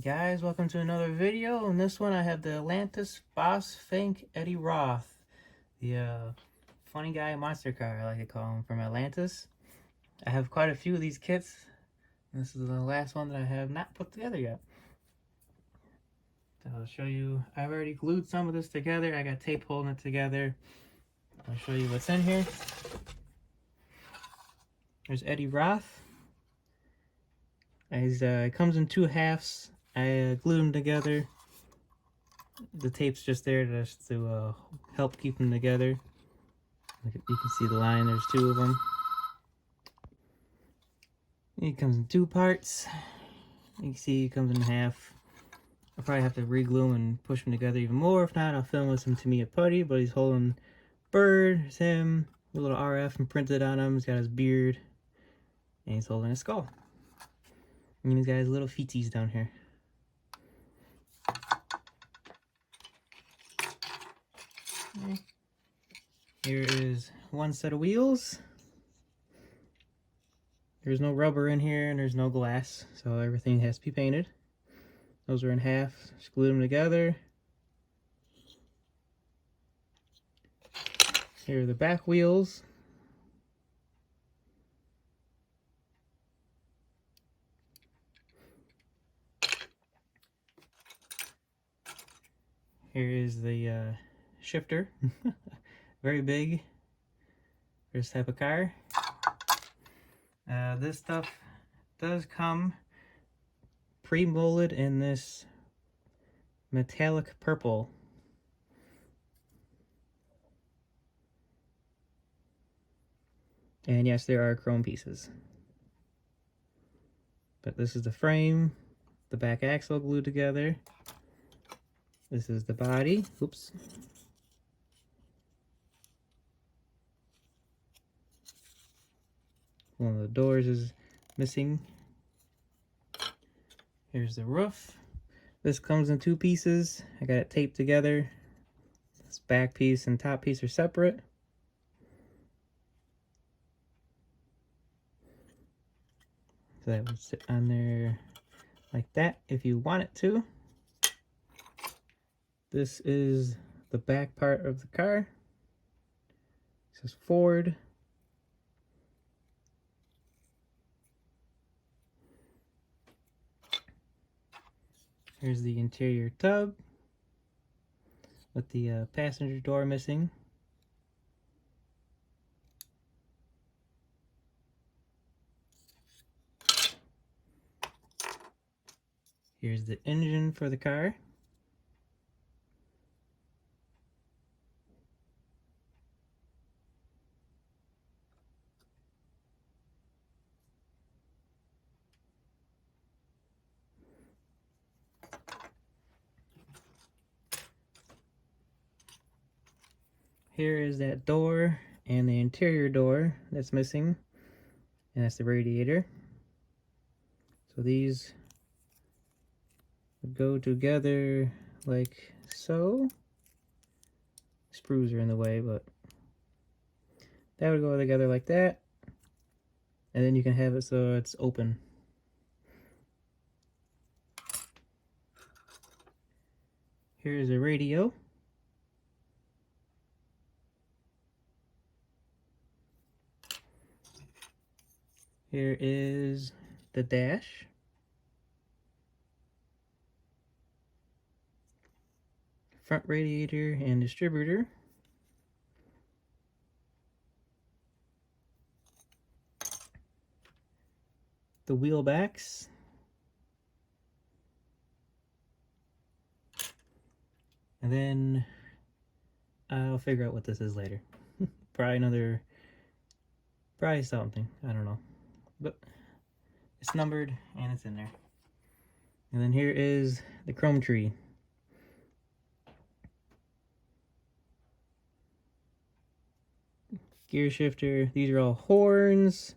Guys, welcome to another video. In this one I have the Atlantis Boss Fink Eddie Roth, the funny guy monster car, I like to call him, from Atlantis. I have quite a few of these kits. This is the last one that I have not put together yet. So I'll show you. I've already glued some of this together. I got tape holding it together. I'll show you what's in here. There's Eddie Roth. It comes in two halves. I glued them together. The tape's just there just to help keep them together. You can see the line, there's two of them. It comes in two parts. You can see it comes in half. I'll probably have to re-glue them and push them together even more. If not, I'll film with some Tamiya putty, but he's holding bird, it's him, a little RF imprinted on him. He's got his beard, and he's holding a skull. And he's got his little feeties down here. Okay. Here is one set of wheels. There's no rubber in here and there's no glass, so everything has to be painted. Those are in half. Just glue them together. Here are the back wheels. Here is the shifter. Very big for this type of car. This stuff does come pre-molded in this metallic purple. And yes, there are chrome pieces. But this is the frame, the back axle glued together. This is the body. Oops. One of the doors is missing. Here's the roof. This comes in two pieces. I got it taped together. This back piece and top piece are separate. So that would sit on there like that if you want it to. This is the back part of the car. It says Ford. Here's the interior tub with the passenger door missing. Here's the engine for the car. Here is that door and the interior door that's missing, and that's the radiator. So these would go together like so. Screws are in the way, but that would go together like that. And then you can have it so it's open. Here's a radio. Here is the dash. Front radiator and distributor. The wheel backs. And then I'll figure out what this is later. Probably something, I don't know. But it's numbered and it's in there. And then here is the chrome tree. Gear shifter. These are all horns.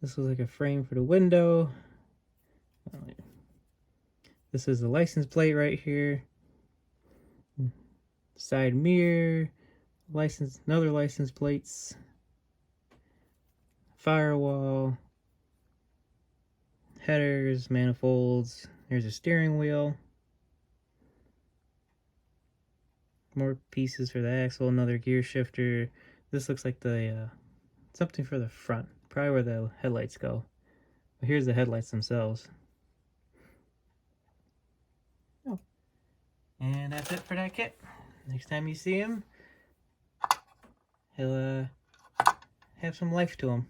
This was like a frame for the window. This is the license plate right here. Side mirror. Another license plates. Firewall. Headers, manifolds, Here's a steering wheel. More pieces for the axle, another gear shifter. This looks like the something for the front, probably where the headlights go. But here's the headlights themselves. Oh. And that's it for that kit. Next time you see him, he'll have some life to him.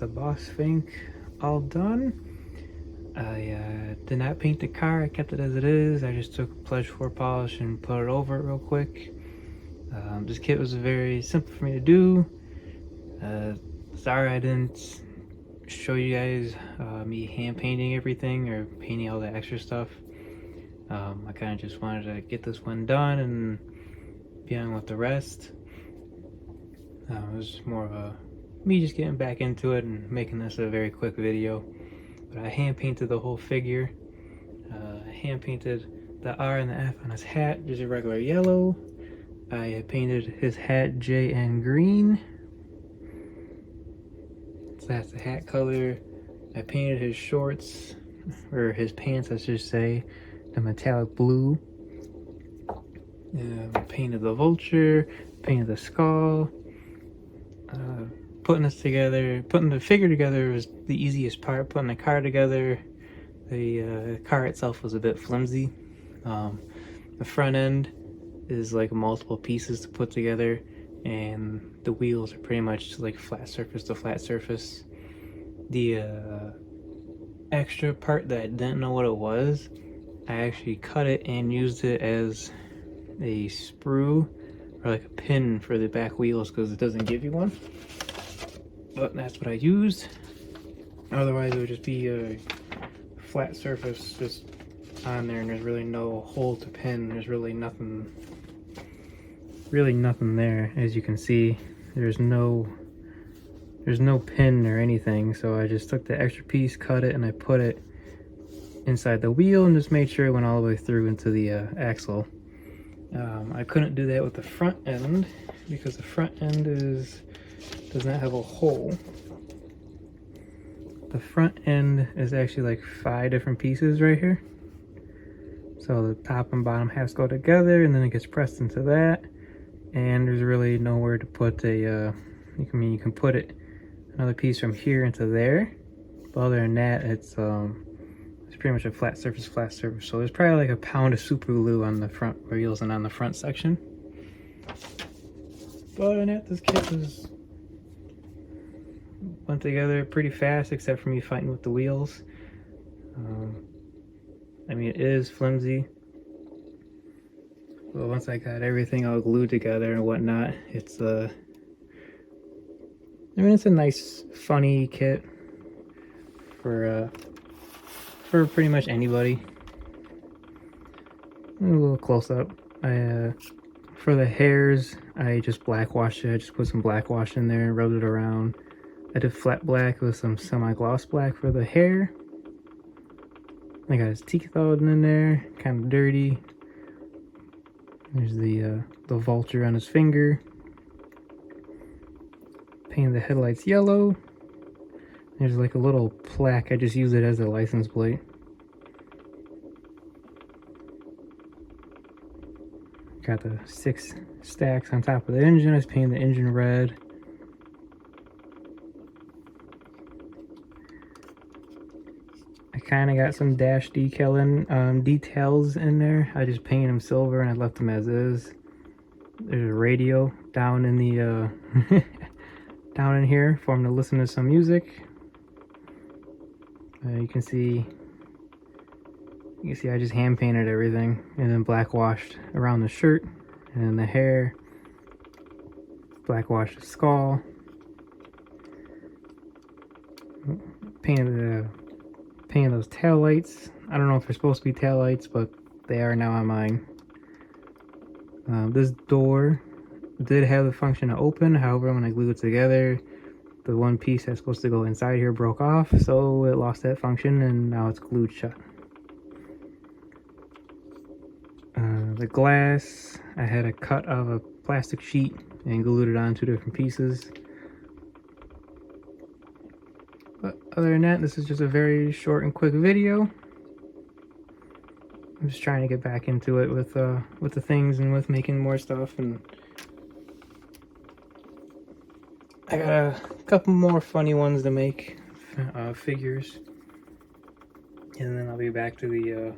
boss Fink all done. I did not paint the car, I kept it as it is. I just took Pledge 4 polish and put it over it real quick. This kit was very simple for me to do. Sorry I didn't show you guys me hand painting everything or painting all the extra stuff. I kind of just wanted to get this one done and be on with the rest. It was more of a me just getting back into it and making this a very quick video. But I hand painted the whole figure. I hand painted the R and the F on his hat, just a regular yellow. I painted his hat JN green. So that's the hat color. I painted his shorts, or his pants I should say, the metallic blue. Painted the vulture, painted the skull. Putting this together, putting the figure together was the easiest part. Putting the car together, the car itself was a bit flimsy. The front end is like multiple pieces to put together, and the wheels are pretty much like flat surface to flat surface. The extra part that I didn't know what it was, I actually cut it and used it as a sprue or like a pin for the back wheels because it doesn't give you one. But that's what I used. Otherwise it would just be a flat surface just on there, and there's really no hole to pin. There's really nothing there. As you can see, there's no pin or anything, so I just took the extra piece, cut it, and I put it inside the wheel and just made sure it went all the way through into the axle. I couldn't do that with the front end because the front end does not have a hole. The front end is actually like 5 different pieces right here. So the top and bottom halves go together, and then it gets pressed into that. And there's really nowhere to put a. You can put it another piece from here into there. But other than that, it's pretty much a flat surface. So there's probably like a pound of super glue on the front wheels and on the front section. But other than that, this kit went together pretty fast, except for me fighting with the wheels. I mean, it is flimsy, but once I got everything all glued together and whatnot, it's I mean, it's a nice, funny kit for pretty much anybody. A little close up. For the hairs, I just black washed it. I just put some black wash in there and rubbed it around. I did flat black with some semi-gloss black for the hair. I got his teeth all in there, kind of dirty. There's the vulture on his finger. Painted the headlights yellow. There's like a little plaque. I just use it as a license plate. Got the 6 stacks on top of the engine. I just painted the engine red. I kind of got some dash details in there. I just painted them silver and I left them as is. There's a radio down in the down in here for them to listen to some music. You can see I just hand painted everything and then black washed around the shirt and then the hair. Black washed the skull. Painted those tail lights. I don't know if they're supposed to be tail lights, but they are now on mine. This door did have the function to open. However, when I glued it together, the one piece that's supposed to go inside here broke off, so it lost that function and now it's glued shut. The glass, I had a cut of a plastic sheet and glued it on 2 different pieces. But other than that, this is just a very short and quick video. I'm just trying to get back into it with the things and with making more stuff, and I got a couple more funny ones to make, figures, and then I'll be back to the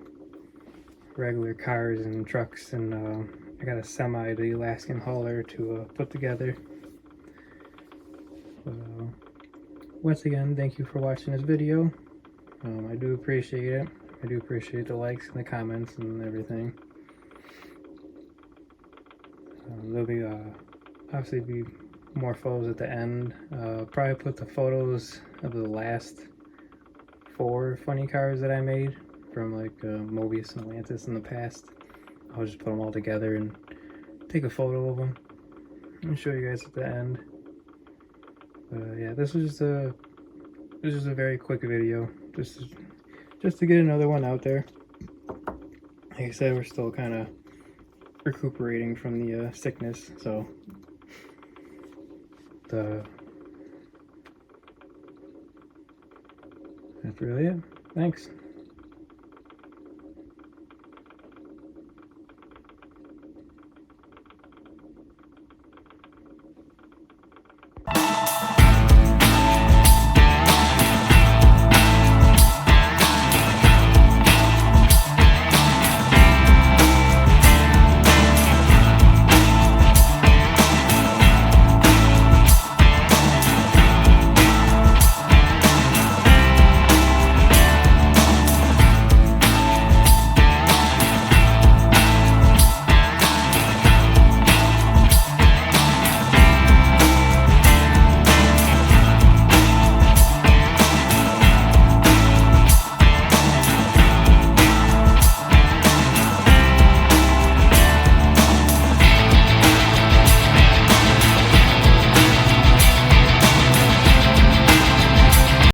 regular cars and trucks, and I got a semi, the Alaskan hauler, to put together. once again, thank you for watching this video. I do appreciate it. I do appreciate the likes and the comments and everything. There'll be obviously be more photos at the end. Probably put the photos of the last 4 funny cars that I made from like Mobius and Atlantis in the past. I'll just put them all together and take a photo of them and show you guys at the end. But yeah, this was just a very quick video, just to get another one out there. Like I said, we're still kind of recuperating from the sickness, so that's really it. Thanks.